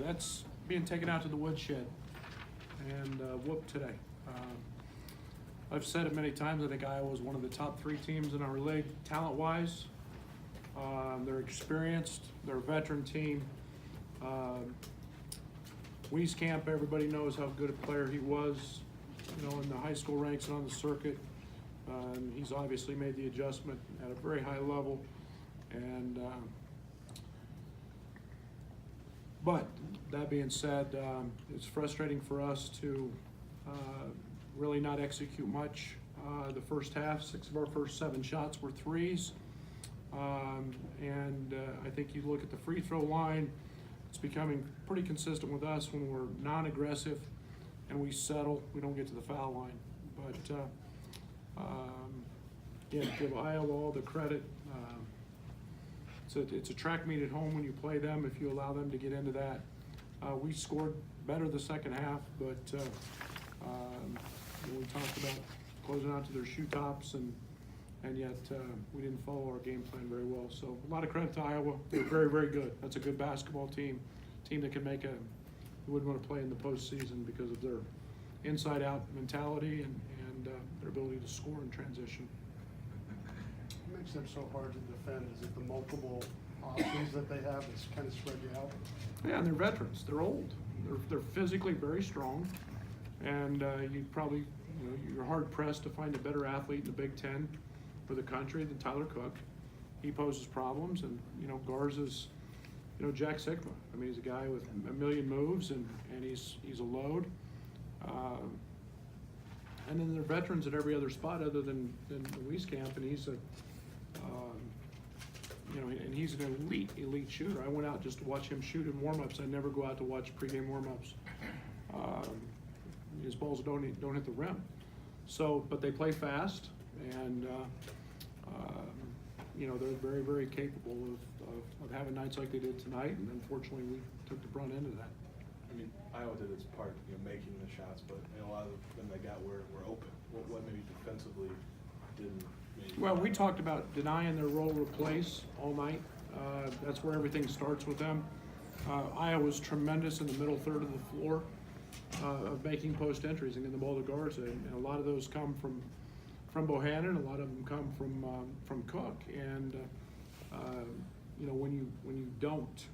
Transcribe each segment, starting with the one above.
That's being taken out to the woodshed and whooped today. I've said it many times. I think Iowa was one of the top 3 teams in our league, talent-wise. They're experienced. They're a veteran team. Wieskamp, everybody knows how good a player he was, in the high school ranks and on the circuit. He's obviously made the adjustment at a very high level. But that being said, it's frustrating for us to really not execute much. The first half, 6 of our first 7 shots were threes. I think you look at the free throw line, it's becoming pretty consistent with us when we're non-aggressive and we settle, we don't get to the foul line. But give Iowa all the credit. It's a track meet at home when you play them, if you allow them to get into that. We scored better the second half, but we talked about closing out to their shoe tops, and yet we didn't follow our game plan very well. So a lot of credit to Iowa. They're very, very good. That's a good basketball team that can make who would want to play in the postseason because of their inside-out mentality and their ability to score in transition. What makes them so hard to defend? Is it the multiple options that they have that's kind of spread you out? Yeah, and they're veterans. They're old. They're physically very strong, and you're hard pressed to find a better athlete in the Big Ten for the country than Tyler Cook. He poses problems, and Garza's, Jack Sigma. I mean, he's a guy with a million moves, and he's a load. And then they're veterans at every other spot other than Wieskamp, and he's and he's an elite shooter. I went out just to watch him shoot in warm-ups. I never go out to watch pregame warm-ups. His balls don't hit the rim. So, but they play fast, and they're very, very capable of having nights like they did tonight. And unfortunately, we took the brunt end of that. I mean, Iowa did its part, making the shots, but a lot of them they got were open. What maybe defensively didn't? Well, we talked about denying their roll replace all night. That's where everything starts with them. Iowa's tremendous in the middle third of the floor of making post entries and getting the ball to Garza, and a lot of those come from Bohannon. A lot of them come from Cook, and when you don't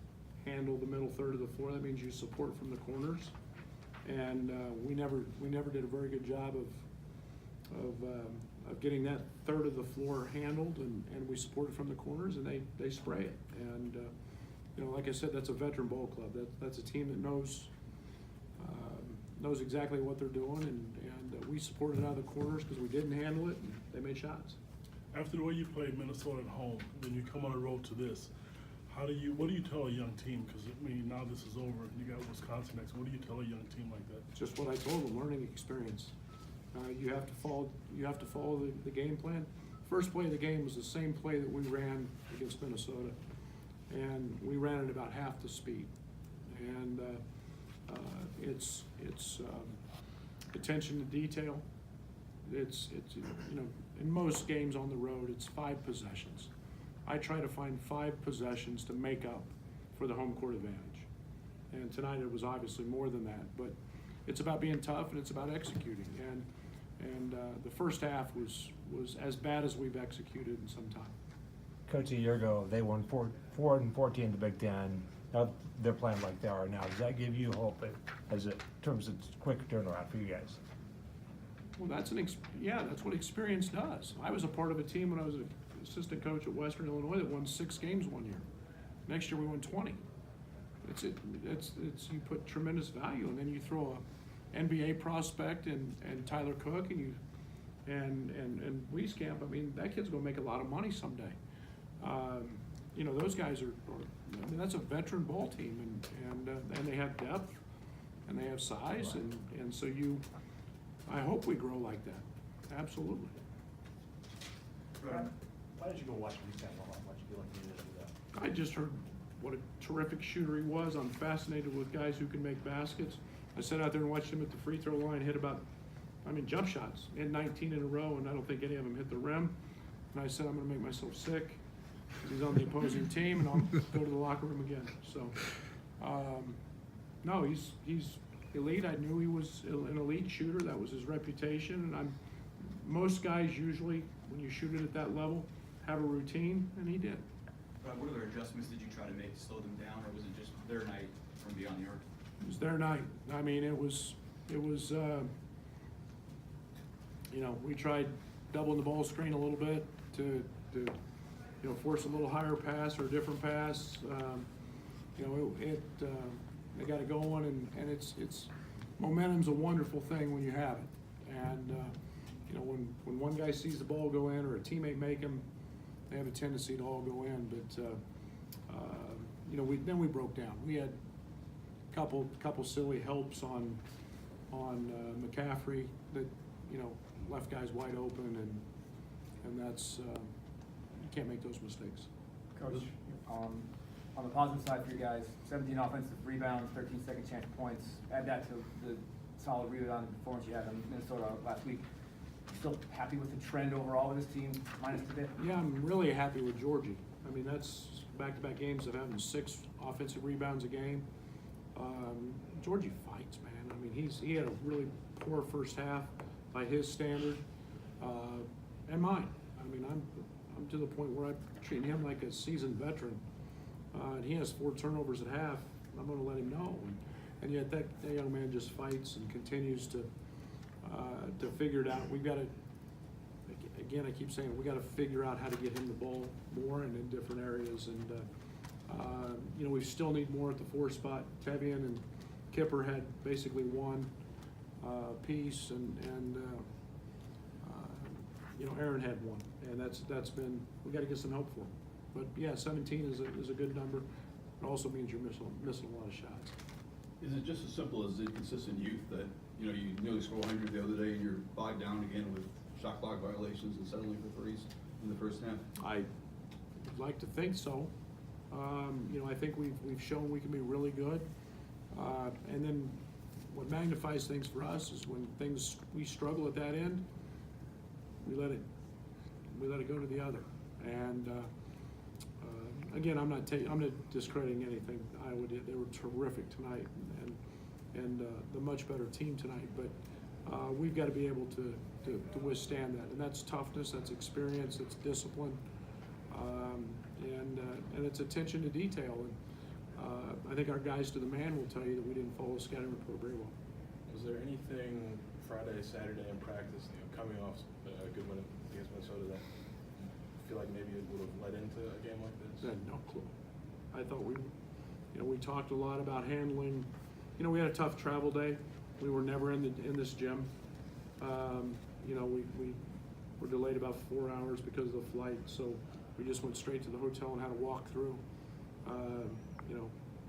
handle the middle third of the floor, that means you support from the corners, and we never did a very good job of getting that third of the floor handled, and we supported from the corners, and they spray it. And like I said, that's a veteran ball club. That's a team that knows exactly what they're doing, and we supported out of the corners because we didn't handle it, and they made shots. After the way you played Minnesota at home, then you come on the road to this. What do you tell a young team? Because now this is over, and you got Wisconsin next. What do you tell a young team like that? Just what I told them: learning experience. You have to follow the game plan. First play of the game was the same play that we ran against Minnesota, and we ran at about half the speed. And it's attention to detail. It's in most games on the road, it's 5 possessions. I try to find 5 possessions to make up for the home court advantage. And tonight it was obviously more than that, but it's about being tough and it's about executing. And the first half was as bad as we've executed in some time. Coach, a year ago they won 4-14 in the Big Ten. Now they're playing like they are now. Does that give you hope in terms of quick turnaround for you guys? Well, that's what experience does. I was a part of a team when I was an assistant coach at Western Illinois that won 6 games one year. Next year we won 20. It's you put tremendous value, and then you throw a NBA prospect and Tyler Cook and Wieskamp. I mean, that kid's gonna make a lot of money someday. Those guys are that's a veteran ball team, and they have depth and they have size, and so I hope we grow like that. Absolutely. Why did you go watch Wieskamp? Why did you feel like you needed to do that? I just heard what a terrific shooter he was. I'm fascinated with guys who can make baskets. I sat out there and watched him at the free throw line hit jump shots. He had 19 in a row, and I don't think any of them hit the rim. And I said, I'm going to make myself sick because he's on the opposing team, and I'll go to the locker room again. So No, he's elite. I knew he was an elite shooter. That was his reputation. And most guys usually, when you shoot it at that level, have a routine, and he did. What other adjustments did you try to make to slow them down, or was it just their night from beyond the arc? It was their night. I mean, it was, we tried doubling the ball screen a little bit to force a little higher pass or a different pass. They got it going, and it's momentum's a wonderful thing when you have it. And, when one guy sees the ball go in or a teammate make him, they have a tendency to all go in. But, then we broke down. We had a couple silly helps on McCaffrey that, left guys wide open, and that's, you can't make those mistakes. Coach, on the positive side for you guys, 17 offensive rebounds, 13 second chance points. Add that to the solid rebound performance you had in Minnesota last week. Still happy with the trend overall with this team, minus today? Yeah, I'm really happy with Georgie. I mean, that's back-to-back games of having 6 offensive rebounds a game. Georgie fights, man. I mean, he had a really poor first half by his standard, and mine. I mean, I'm to the point where I'm treating him like a seasoned veteran. And he has 4 turnovers at half. I'm going to let him know. And yet that young man just fights and continues to figure it out. We've got to, again, I keep saying, we got to figure out how to get him the ball more and in different areas. And we still need more at the 4 spot. Tevian and Kipper had basically one piece, and Aaron had one, and that's been, we got to get some help for him. But yeah, 17 is a good number. It also means you're missing a lot of shots. Is it just as simple as inconsistent youth that, you nearly scored 100 the other day and you're bogged down again with shot clock violations and settling for threes in the first half? I would like to think so. I think we've shown we can be really good. And then what magnifies things for us is when we struggle at that end, we let it go to the other. And again, I'm not discrediting anything Iowa did. They were terrific tonight, and the much better team tonight. But we've got to be able to withstand that, and that's toughness, that's experience, that's discipline, and it's attention to detail. And I think our guys to the man will tell you that we didn't follow the scouting report very well. Was there anything Friday, Saturday in practice, coming off a good win against Minnesota, that you feel like maybe it would have led into a game like this? I had no clue. I thought we talked a lot about handling. We had a tough travel day. We were never in this gym. We were delayed about 4 hours because of the flight, so we just went straight to the hotel and had a walk through.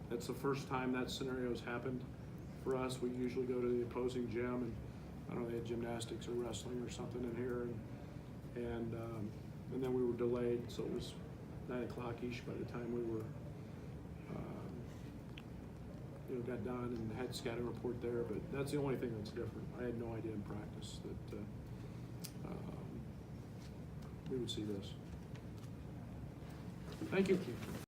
That's the first time that scenario has happened for us. We usually go to the opposing gym, and I don't know, they had gymnastics or wrestling or something in here, and then we were delayed, so it was 9 o'clock-ish by the time we were, got done and had scouting report there. But that's the only thing that's different. I had no idea in practice that we would see this. Thank you.